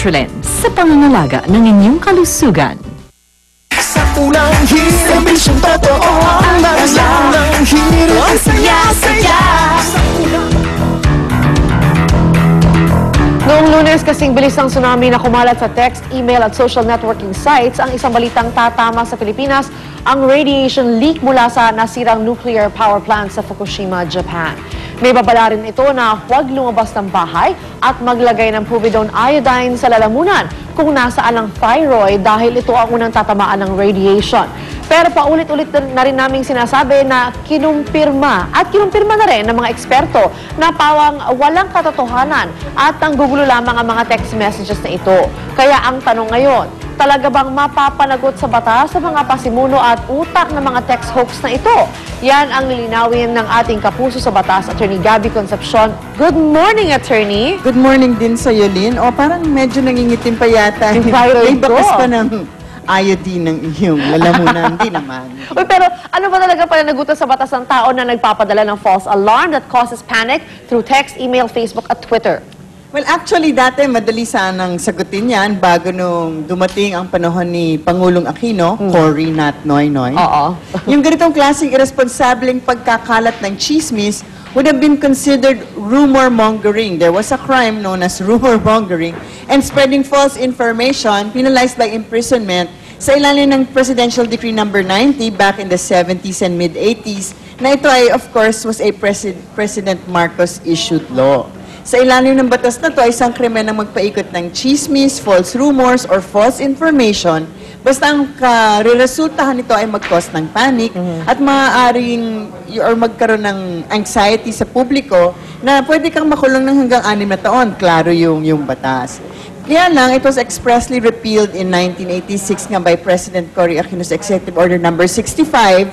Nutrilin sa pangangalaga ng inyong kalusugan. Sa unang hirit, ambisyong totoo ang unang hirit, ang saya-saya. Noong Lunes, kasing bilis ng tsunami na kumalat sa text, email at social networking sites, ang isang balitang tatama sa Pilipinas, ang radiation leak mula sa nasirang nuclear power plant sa Fukushima, Japan. May babala rin ito na huwag lumabas ng bahay at maglagay ng povidone iodine sa lalamunan kung nasaan ang thyroid dahil ito ang unang tatamaan ng radiation. Pero paulit-ulit na rin naming sinasabi na kinumpirma na rin ng mga eksperto na pawang walang katotohanan at nanggugulo lamang ang mga text messages na ito. Kaya ang tanong ngayon, talaga bang mapapanagot sa batas sa mga pasimuno at utak ng mga text hoax na ito? Yan ang lilinawin ng ating kapuso sa batas, Attorney Gabby Concepcion. Good morning, Attorney! Good morning din sa iyo, Lynn. O, parang medyo nangingitim pa yata. Yung thyroid may bakas pa ng iodine ng iyong lalamunan. Hindi naman. Uy, pero ano ba talaga pananagutan sa batas ng tao na nagpapadala ng false alarm that causes panic through text, email, Facebook at Twitter? Well, actually, dati madali sanang sagutin yan bago nung dumating ang panahon ni Pangulong Aquino, Cory, not Noy-Noy. Oo. Yung ganitong klaseng irresponsableng pagkakalat ng chismis would have been considered rumor mongering. There was a crime known as rumor mongering and spreading false information penalized by imprisonment sa ilalim ng Presidential Decree No. 90 back in the 70s and mid-80s na ito ay, of course, was a President Marcos issued law. Sa ilalim ng batas na ito ay isang krimen ang magpaikot ng chismis, false rumors, or false information. Basta ang resultahan nito ay mag-cause ng panic at maaaring or magkaroon ng anxiety sa publiko na pwede kang makulong ng hanggang 6 na taon. Klaro yung batas. Kaya lang, it was expressly repealed in 1986 nga by President Cory Aquino's Executive Order No. 65.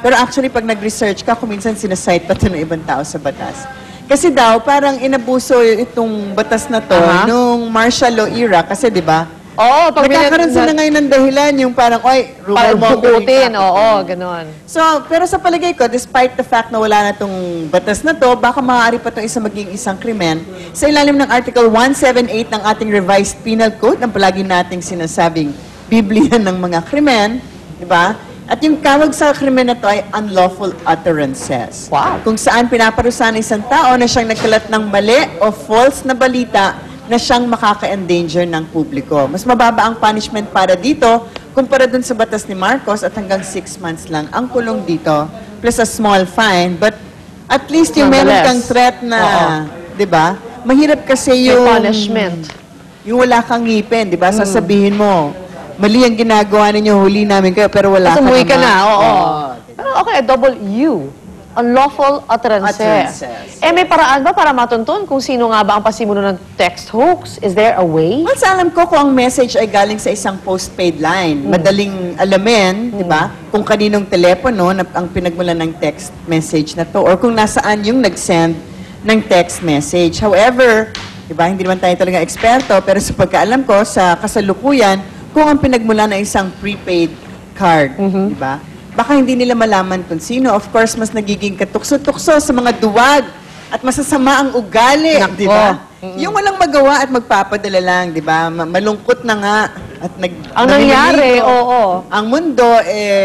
Pero actually, pag nag-research ka, kuminsan sinasite pa ito ng ibang tao sa batas. Kasi daw, parang inabuso itong batas na to nung martial law era. Kasi, di ba? Oo, nagkakaroon sila ngayon ng dahilan yung parang, oy, rumor mongering. Oo, ganon. So, pero sa palagay ko, despite the fact na wala na itong batas na to, baka maaari pa itong maging isang krimen. Sa ilalim ng Article 178 ng ating Revised Penal Code, ang palagi nating sinasabing Biblia ng mga krimen, di ba? At yung tawag sa krimen na to ay unlawful utterances. Wow. Kung saan pinaparusahan ng isang tao na siyang nagkalat ng mali o false na balita na siyang makaka-endanger ng publiko. Mas mababa ang punishment para dito kumpara dun sa batas ni Marcos at hanggang 6 months lang ang kulong dito plus a small fine. But at least yung meron kang threat na, di ba? Mahirap kasi yung punishment. Yung wala kang ngipin, di ba? Sasabihin mo, mali ang ginagawa ninyo, huli namin kayo, pero wala ka naman. Umuwi ka na, oo. Pero okay, double U. Unlawful utterances. Eh, may paraan ba para matuntun kung sino nga ba ang pasimuno ng text hoax? Is there a way? Well, sa alam ko kung ang message ay galing sa isang postpaid line, madaling alamin, di ba? Kung kaninong telepono na ang pinagmulan ng text message na to or kung nasaan yung nag-send ng text message. However, di ba, hindi naman tayo talaga eksperto, pero sa pagkaalam ko, sa kasalukuyan, kung ang pinagmulan ay isang prepaid card, di ba? Baka hindi nila malaman kung sino. Of course, mas nagiging katukso-tukso sa mga duwag at masasama ang ugali, di ba? Yung walang magawa at magpapadala lang, di ba? Malungkot na nga. At ang nangyari, oo. Ang mundo,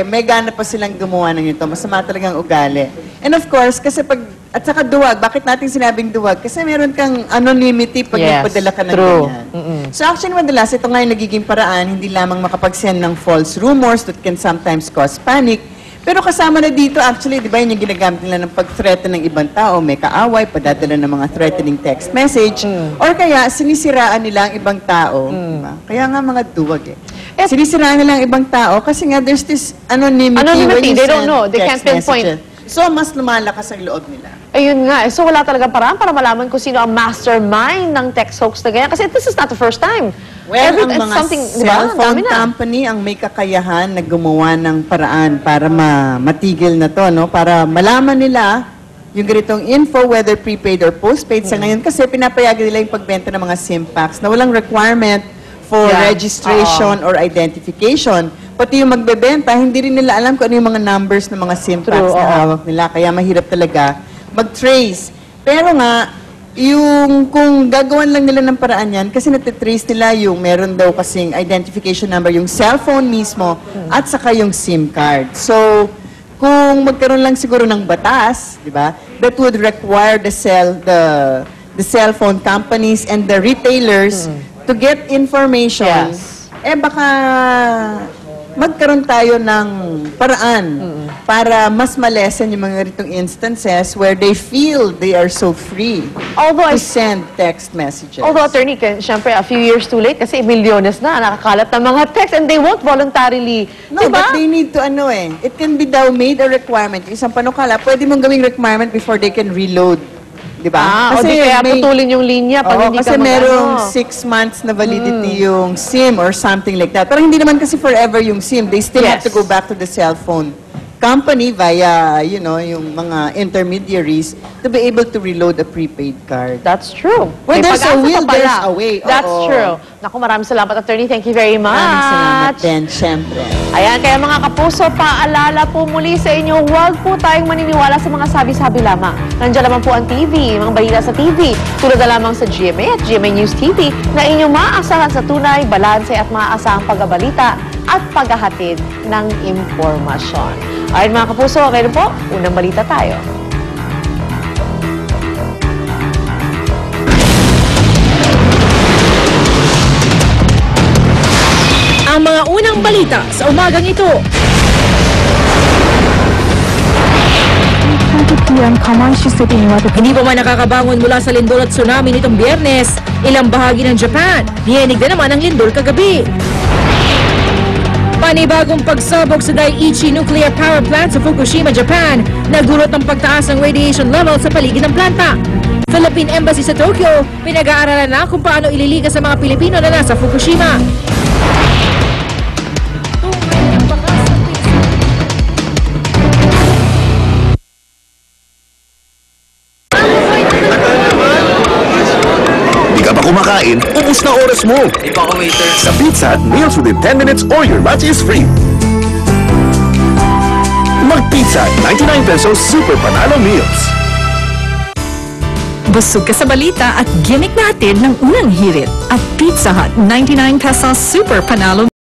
may gana pa silang gumawa ng ito. Masama talagang ugali. And of course, kasi at saka duwag, bakit natin sinabing duwag? Kasi meron kang anonymity pag nagpadala ka ng ganyan. So actually, madalas, ito nga yung nagiging paraan, hindi lamang makapag-send ng false rumors that can sometimes cause panic, pero kasama na dito, actually, di ba, yun yung ginagamit nila ng pag-threaten ng ibang tao, may kaaway, padadala ng mga threatening text message, or kaya sinisiraan nila ang ibang tao. Diba? Kaya nga mga duwag sinisiraan nila ang ibang tao kasi nga there's this anonymity when you they don't know, they text can't pinpoint. So, mas lumalakas ang loob nila. Ayun nga. So, wala talagang paraan para malaman kung sino ang mastermind ng text hoax na ganyan. Kasi this is not the first time. Well, ang mga cellphone company ang may kakayahan na gumawa ng paraan para matigil na to, no? Para malaman nila yung ganitong info, whether prepaid or postpaid. Sa ngayon kasi pinapayagan nila yung pagbenta ng mga SIM packs na walang requirement for registration or identification. Pati yung magbebenta, hindi rin nila alam kung ano yung mga numbers ng mga SIM packs na hawak nila. Kaya mahirap talaga mag-trace. Pero nga, yung kung gagawan lang nila ng paraan yan, kasi natitrace nila yung meron daw kasing identification number, yung cellphone mismo, at saka yung SIM card. So, kung magkaroon lang siguro ng batas, di ba, that would require the cell phone companies and the retailers to get information, Yes. baka magkaroon tayo ng paraan para mas malesen yung mga ritong instances where they feel they are so free Although, to send text messages. although attorney, syempre, a few years too late kasi milyones na nakakalat ng mga text and they won't voluntarily, No, diba? but they need to it can be daw made a requirement. Isang panukala, pwede mong gawing requirement before they can reload. Diba? O di kaya putulin yung linya pag hindi kasi ka merong 6 months na validity yung SIM or something like that. Pero hindi naman kasi forever yung SIM. They still have to Yes. go back to the cell phone company via, yung mga intermediaries to be able to reload a prepaid card. That's true. When May there's a pag-asa will, pa pala. there's a way. That's Oo. true. Naku, maraming salamat, attorney. Thank you very much. Maraming salamat din, syempre. Ayan, kaya mga kapuso, paalala po muli sa inyo, huwag po tayong maniniwala sa mga sabi-sabi lamang. Nandiyan naman po ang TV, mga balita sa TV, tulad na lamang sa GMA at GMA News TV na inyong maaasahan sa tunay, balanse at maaasahang pagbabalita at paghahatid ng impormasyon. Alright mga kapuso, okay na po, unang balita tayo. Ang mga unang balita sa umagang ito. Hindi pa man nakakabangon mula sa lindol at tsunami nitong Biyernes, ilang bahagi ng Japan, diyenig na naman ang lindol kagabi. Panibagong pagsabog sa Daiichi Nuclear Power Plant sa Fukushima, Japan, nagdulot ng pagtaas ng radiation level sa paligid ng planta. Philippine Embassy sa Tokyo, pinag-aaralan na kung paano ililigas sa mga Pilipino na nasa Fukushima. Di ka pa kumakain, ubus na oras mo. Di pa ako waiter. Sa Pizza Hut, meals within 10 minutes or your lunch is free. Mag-Pizza, 99 pesos Super Panalo Meals. Busog ka sa balita at gimmick natin ng unang hirit at Pizza Hut 99 pesos Super Panalo